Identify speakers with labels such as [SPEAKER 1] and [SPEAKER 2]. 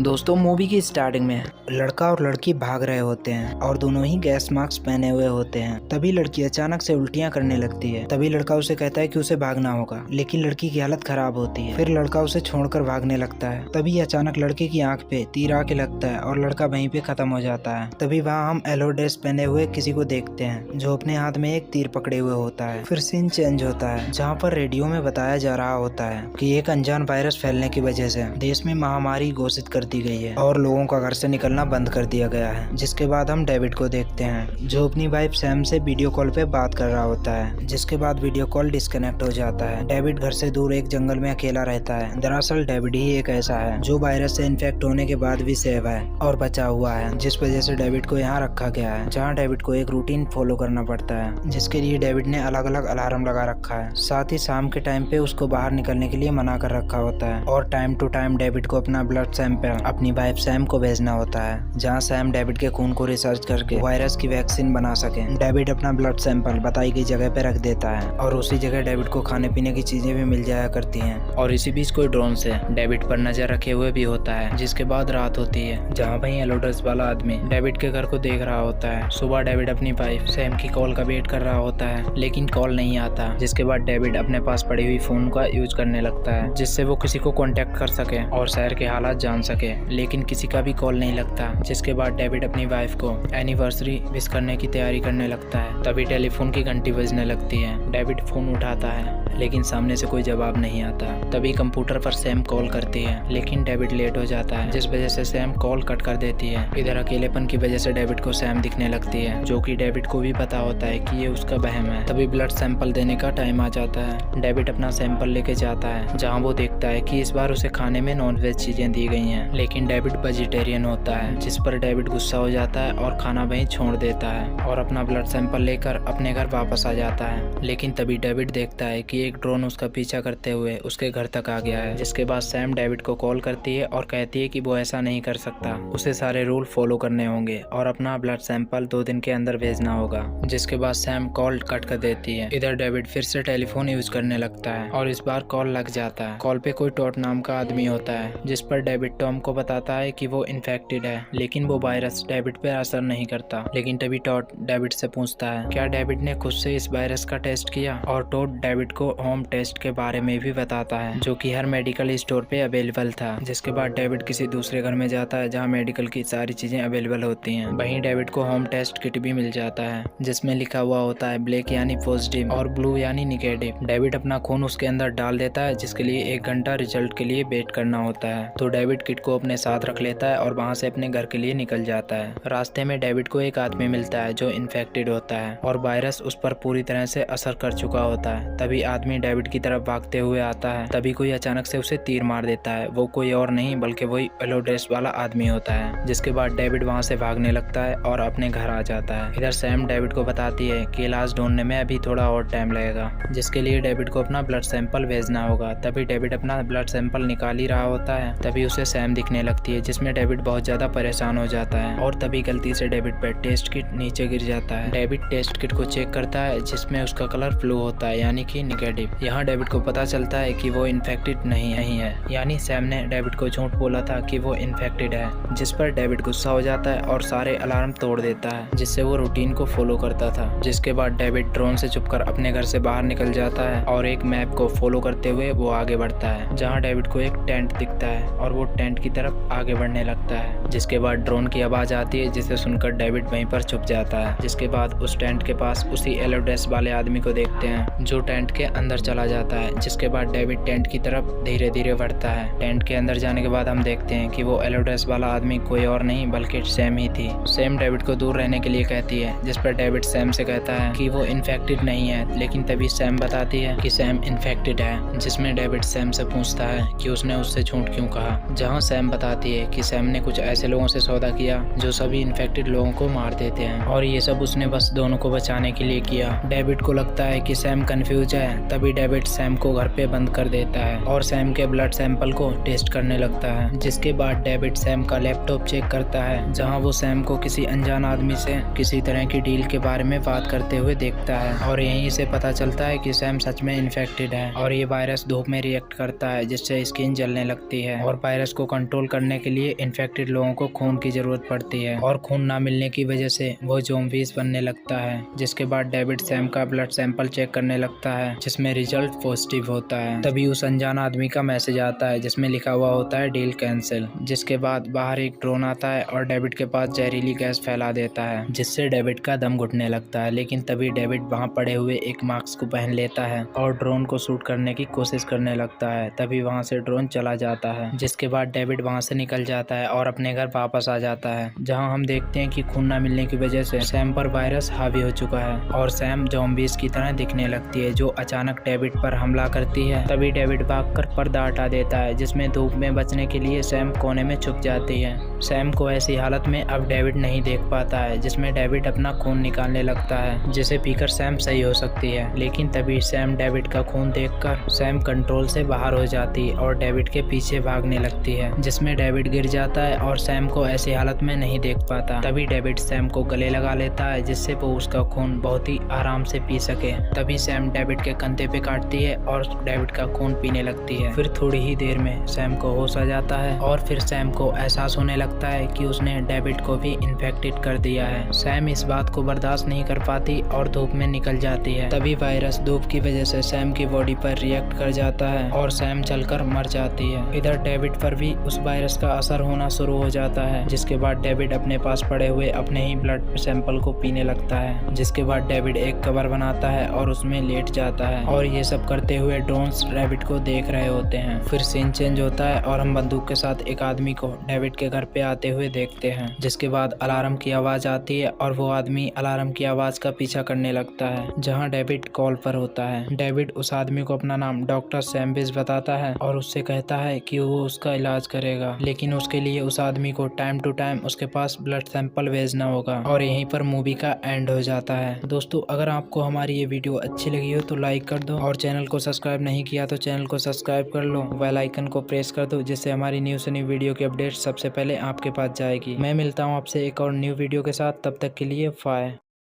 [SPEAKER 1] दोस्तों मूवी की स्टार्टिंग में लड़का और लड़की भाग रहे होते हैं और दोनों ही गैस मास्क पहने हुए होते हैं। तभी लड़की अचानक से उल्टियां करने लगती है। तभी लड़का उसे कहता है कि उसे भागना होगा, लेकिन लड़की की हालत खराब होती है। फिर लड़का उसे छोड़कर भागने लगता है। तभी अचानक लड़के की आंख पे तीर आके लगता है और लड़का वहीं पे खत्म हो जाता है। तभी वहाँ हम येलो ड्रेस पहने हुए किसी को देखते हैं जो अपने हाथ में एक तीर पकड़े हुए होता है। फिर सीन चेंज होता है जहाँ पर रेडियो में बताया जा रहा होता है कि एक अनजान वायरस फैलने की वजह से देश में महामारी घोषित कर दी गई है और लोगों का घर से निकलना बंद कर दिया गया है। जिसके बाद हम डेविड को देखते हैं जो अपनी वाइफ सैम से वीडियो कॉल पे बात कर रहा होता है। जिसके बाद वीडियो कॉल डिस्कनेक्ट हो जाता है। डेविड घर से दूर एक जंगल में अकेला रहता है। दरअसल डेविड ही एक ऐसा है जो वायरस से इन्फेक्ट होने के बाद भी सेव है और बचा हुआ है, जिस वजह से डेविड को यहाँ रखा गया है, जहाँ डेविड को एक रूटीन फॉलो करना पड़ता है, जिसके लिए डेविड ने अलग अलग अलार्म लगा रखा है। साथ ही शाम के टाइम पे उसको बाहर निकलने के लिए मना कर रखा होता है और टाइम टू टाइम डेविड को अपना ब्लड सैंपल अपनी वाइफ सैम को भेजना होता है, जहां सैम डेविड के खून को रिसर्च करके वायरस की वैक्सीन बना सके। डेविड अपना ब्लड सैंपल बताई गई जगह पे रख देता है और उसी जगह डेविड को खाने पीने की चीजें भी मिल जाया करती हैं। और इसी बीच कोई ड्रोन से डेविड पर नजर रखे हुए भी होता है। जिसके बाद रात होती है जहाँ वही येलो ड्रेस वाला आदमी डेविड के घर को देख रहा होता है। सुबह डेविड अपनी वाइफ सैम की कॉल का वेट कर रहा होता है, लेकिन कॉल नहीं आता। जिसके बाद डेविड अपने पास पड़ी हुई फोन का यूज करने लगता है जिससे वो किसी को कांटेक्ट कर सके और शहर के हालात जान सके, लेकिन किसी का भी कॉल नहीं लगता। जिसके बाद डेविड अपनी वाइफ को एनिवर्सरी विश करने की तैयारी करने लगता है। तभी टेलीफोन की घंटी बजने लगती है। डेविड फोन उठाता है लेकिन सामने से कोई जवाब नहीं आता। तभी कंप्यूटर पर सैम कॉल करती है, लेकिन डेविड लेट हो जाता है, जिस वजह से सैम कॉल कट कर देती है। इधर अकेलेपन की वजह से डेविड को सैम दिखने लगती है, जो कि डेविड को भी पता होता है कि ये उसका वहम है। तभी ब्लड सैंपल देने का टाइम आ जाता है। डेविड अपना सैंपल लेके जाता है, जहाँ वो देखता है कि इस बार उसे खाने में नॉनवेज चीजें दी गई हैं, लेकिन डेविड वेजिटेरियन होता है। जिस पर डेविड गुस्सा हो जाता है और खाना वहीं छोड़ देता है और अपना ब्लड सैंपल लेकर अपने घर वापस आ जाता है। लेकिन तभी डेविड देखता है कि एक ड्रोन उसका पीछा करते हुए उसके घर तक आ गया है। जिसके बाद सैम डेविड को कॉल करती है और कहती है कि वो ऐसा नहीं कर सकता, उसे सारे रूल फॉलो करने होंगे और अपना ब्लड सैंपल 2 दिन के अंदर भेजना होगा। जिसके बाद सैम कॉल कट कर देती है। इधर डेविड फिर से टेलीफोन यूज करने लगता है और इस बार कॉल लग जाता है। कॉल पे कोई टॉट नाम का आदमी होता है, जिस पर डेविड टॉम को बताता है कि वो इन्फेक्टेड है, लेकिन वो वायरस डेविड पे असर नहीं करता। लेकिन तभी टॉट डेविड से पूछता है क्या डेविड ने खुद से इस वायरस का टेस्ट किया, और टॉट डेविड को होम टेस्ट के बारे में भी बताता है, जो कि हर मेडिकल स्टोर पे अवेलेबल था। जिसके बाद डेविड किसी दूसरे घर में जाता है जहाँ मेडिकल की सारी चीजें अवेलेबल होती हैं। वहीं डेविड को होम टेस्ट किट भी मिल जाता है, जिसमें लिखा हुआ होता है ब्लैक यानी पॉजिटिव और ब्लू यानी निगेटिव। डेविड अपना खून उसके अंदर डाल देता है, जिसके लिए 1 घंटा रिजल्ट के लिए वेट करना होता है। तो डेविड किट को अपने साथ रख लेता है और वहाँ से अपने घर के लिए निकल जाता है। रास्ते में डेविड को एक आदमी मिलता है जो इन्फेक्टेड होता है और वायरस उस पर पूरी तरह से असर कर चुका होता है। तभी आदमी डेविड की तरफ भागते हुए आता है। तभी कोई अचानक से उसे तीर मार देता है। वो कोई और नहीं बल्कि वही येलो ड्रेस वाला आदमी होता है। जिसके बाद डेविड वहाँ से भागने लगता है और अपने घर आ जाता है। इधर सैम डेविड को बताती है कि इलाज ढूंढने में अभी थोड़ा और टाइम लगेगा, जिसके लिए डेविड को अपना ब्लड सैंपल भेजना होगा। तभी डेविड अपना ब्लड सैंपल निकाल ही रहा होता है, तभी उसे सैम दिखने लगती है, जिसमें डेविड बहुत ज्यादा परेशान हो जाता है और तभी गलती से डेविड पर टेस्ट किट नीचे गिर जाता है। डेविड टेस्ट किट को चेक करता है, जिसमें उसका कलर ब्लू होता है यानी कि निगेटिव। यहाँ डेविड को पता चलता है कि वो इन्फेक्टेड नहीं है, यानी सैम ने डेविड को झूठ बोला था कि वो इन्फेक्टेड है। जिस पर डेविड गुस्सा हो जाता है और सारे अलार्म तोड़ देता है, जिससे वो रूटीन को फॉलो करता था। जिसके बाद डेविड ड्रोन से छुपकर अपने घर से बाहर निकल जाता है और एक मैप को फॉलो करते हुए वो आगे बढ़ता है, जहाँ डेविड को एक टेंट दिखता है और वो टेंट की तरफ आगे बढ़ने लगता है। जिसके बाद ड्रोन की आवाज आती है, जिसे सुनकर डेविड वहीं पर छुप जाता है। जिसके बाद उस टेंट के पास उसी येलो ड्रेस वाले आदमी को देखते हैं, जो टेंट के अंदर चला जाता है। जिसके बाद डेविड टेंट की तरफ धीरे धीरे बढ़ता है। टेंट के अंदर जाने के बाद हम देखते हैं कि वो येलो ड्रेस वाला आदमी कोई और नहीं बल्कि सैम ही थी। सैम डेविड को दूर रहने के लिए कहती है, जिस पर डेविड सैम से कहता है कि वो इन्फेक्टेड नहीं है, लेकिन तभी सैम बताती है कि सैम इन्फेक्टेड है। जिसमें डेविड सैम से पूछता है कि उसने उससे झूठ क्यों कहा, जहाँ सैम बताती है कि सैम ने कुछ ऐसे लोगों से सौदा किया जो सभी इन्फेक्टेड लोगों को मार देते हैं और ये सब उसने बस दोनों को बचाने के लिए किया। डेविड को लगता है कि सैम कंफ्यूज है। तभी डेविड सैम को घर पे बंद कर देता है और सैम के ब्लड सैंपल को टेस्ट करने लगता है। जिसके बाद डेविड सैम का लैपटॉप चेक करता है, जहां वो सैम को किसी अनजान आदमी से किसी तरह की डील के बारे में बात करते हुए देखता है और यहीं से पता चलता है कि सैम सच में इन्फेक्टेड है और ये वायरस धूप में रिएक्ट करता है, जिससे स्किन जलने लगती है और वायरस को कंट्रोल कंट्रोल करने के लिए इन्फेक्टेड लोगों को खून की जरूरत पड़ती है और खून ना मिलने की वजह से वो ज़ॉम्बीज बनने लगता है। जिसके बाद डेविड सैम का ब्लड सैंपल चेक करने लगता है जिसमें रिजल्ट पॉजिटिव होता है। तभी उस अनजान आदमी का मैसेज आता है जिसमें लिखा हुआ होता है डील कैंसिल। जिसके बाद बाहर एक ड्रोन आता है और डेविड के पास जहरीली गैस फैला देता है जिससे डेविड का दम घुटने लगता है। लेकिन तभी डेविड वहां पड़े हुए एक मास्क को पहन लेता है और ड्रोन को शूट करने की कोशिश करने लगता है। तभी वहां से ड्रोन चला जाता है जिसके बाद डेविड वहां से निकल जाता है और अपने घर वापस आ जाता है जहां हम देखते हैं कि खून न मिलने की वजह से सैम पर वायरस हावी हो चुका है और सैम ज़ॉम्बीज की तरह दिखने लगती है जो अचानक डेविड पर हमला करती है। तभी डेविड भागकर पर्दा हटा देता है जिसमें धूप में बचने के लिए सैम कोने में छुप जाती है। सैम को ऐसी हालत में अब डेविड नहीं देख पाता है जिसमें डेविड अपना खून निकालने लगता है जिसे पीकर सैम सही हो सकती है। लेकिन तभी सैम डेविड का खून देखकर सैम कंट्रोल से बाहर हो जाती है और डेविड के पीछे भागने लगती है जिसमें डेविड गिर जाता है और सैम को ऐसी हालत में नहीं देख पाता। तभी डेविड सैम को गले लगा लेता है जिससे वो उसका खून बहुत ही आराम से पी सके। तभी सैम डेविड के कंधे पे काटती है और डेविड का खून पीने लगती है। फिर थोड़ी ही देर में सैम को होश आ जाता है और फिर सैम को एहसास होने लगता है कि उसने डेविड को भी इन्फेक्टेड कर दिया है। सैम इस बात को बर्दाश्त नहीं कर पाती और धूप में निकल जाती है। तभी वायरस धूप की वजह से सैम की बॉडी पर रिएक्ट कर जाता है और सैम जलकर मर जाती है। इधर डेविड पर भी उस वायरस का असर होना शुरू हो जाता है जिसके बाद डेविड अपने पास पड़े हुए अपने ही ब्लड सैंपल को पीने लगता है। जिसके बाद डेविड एक कवर बनाता है और उसमें लेट जाता है और ये सब करते हुए ड्रोन्स डेविड को देख रहे होते हैं। फिर सीन चेंज होता है और हम बंदूक के साथ एक आदमी को डेविड के घर पे आते हुए देखते हैं। जिसके बाद अलार्म की आवाज आती है और वो आदमी अलार्म की आवाज का पीछा करने लगता है जहाँ डेविड कॉल पर होता है। डेविड उस आदमी को अपना नाम डॉक्टर सैम्बिस बताता है और उससे कहता है कि वो उसका इलाज करेगा, लेकिन उसके लिए उस आदमी को टाइम टू टाइम उसके पास ब्लड सैंपल भेजना होगा। और यहीं पर मूवी का एंड हो जाता है। दोस्तों, अगर आपको हमारी ये वीडियो अच्छी लगी हो तो लाइक कर दो और चैनल को सब्सक्राइब नहीं किया तो चैनल को सब्सक्राइब कर लो, बेल आइकन को प्रेस कर दो जिससे हमारी न्यू से न्यू वीडियो की अपडेट सबसे पहले आपके पास जाएगी। मैं मिलता हूँ आपसे एक और न्यू वीडियो के साथ, तब तक के लिए बाय।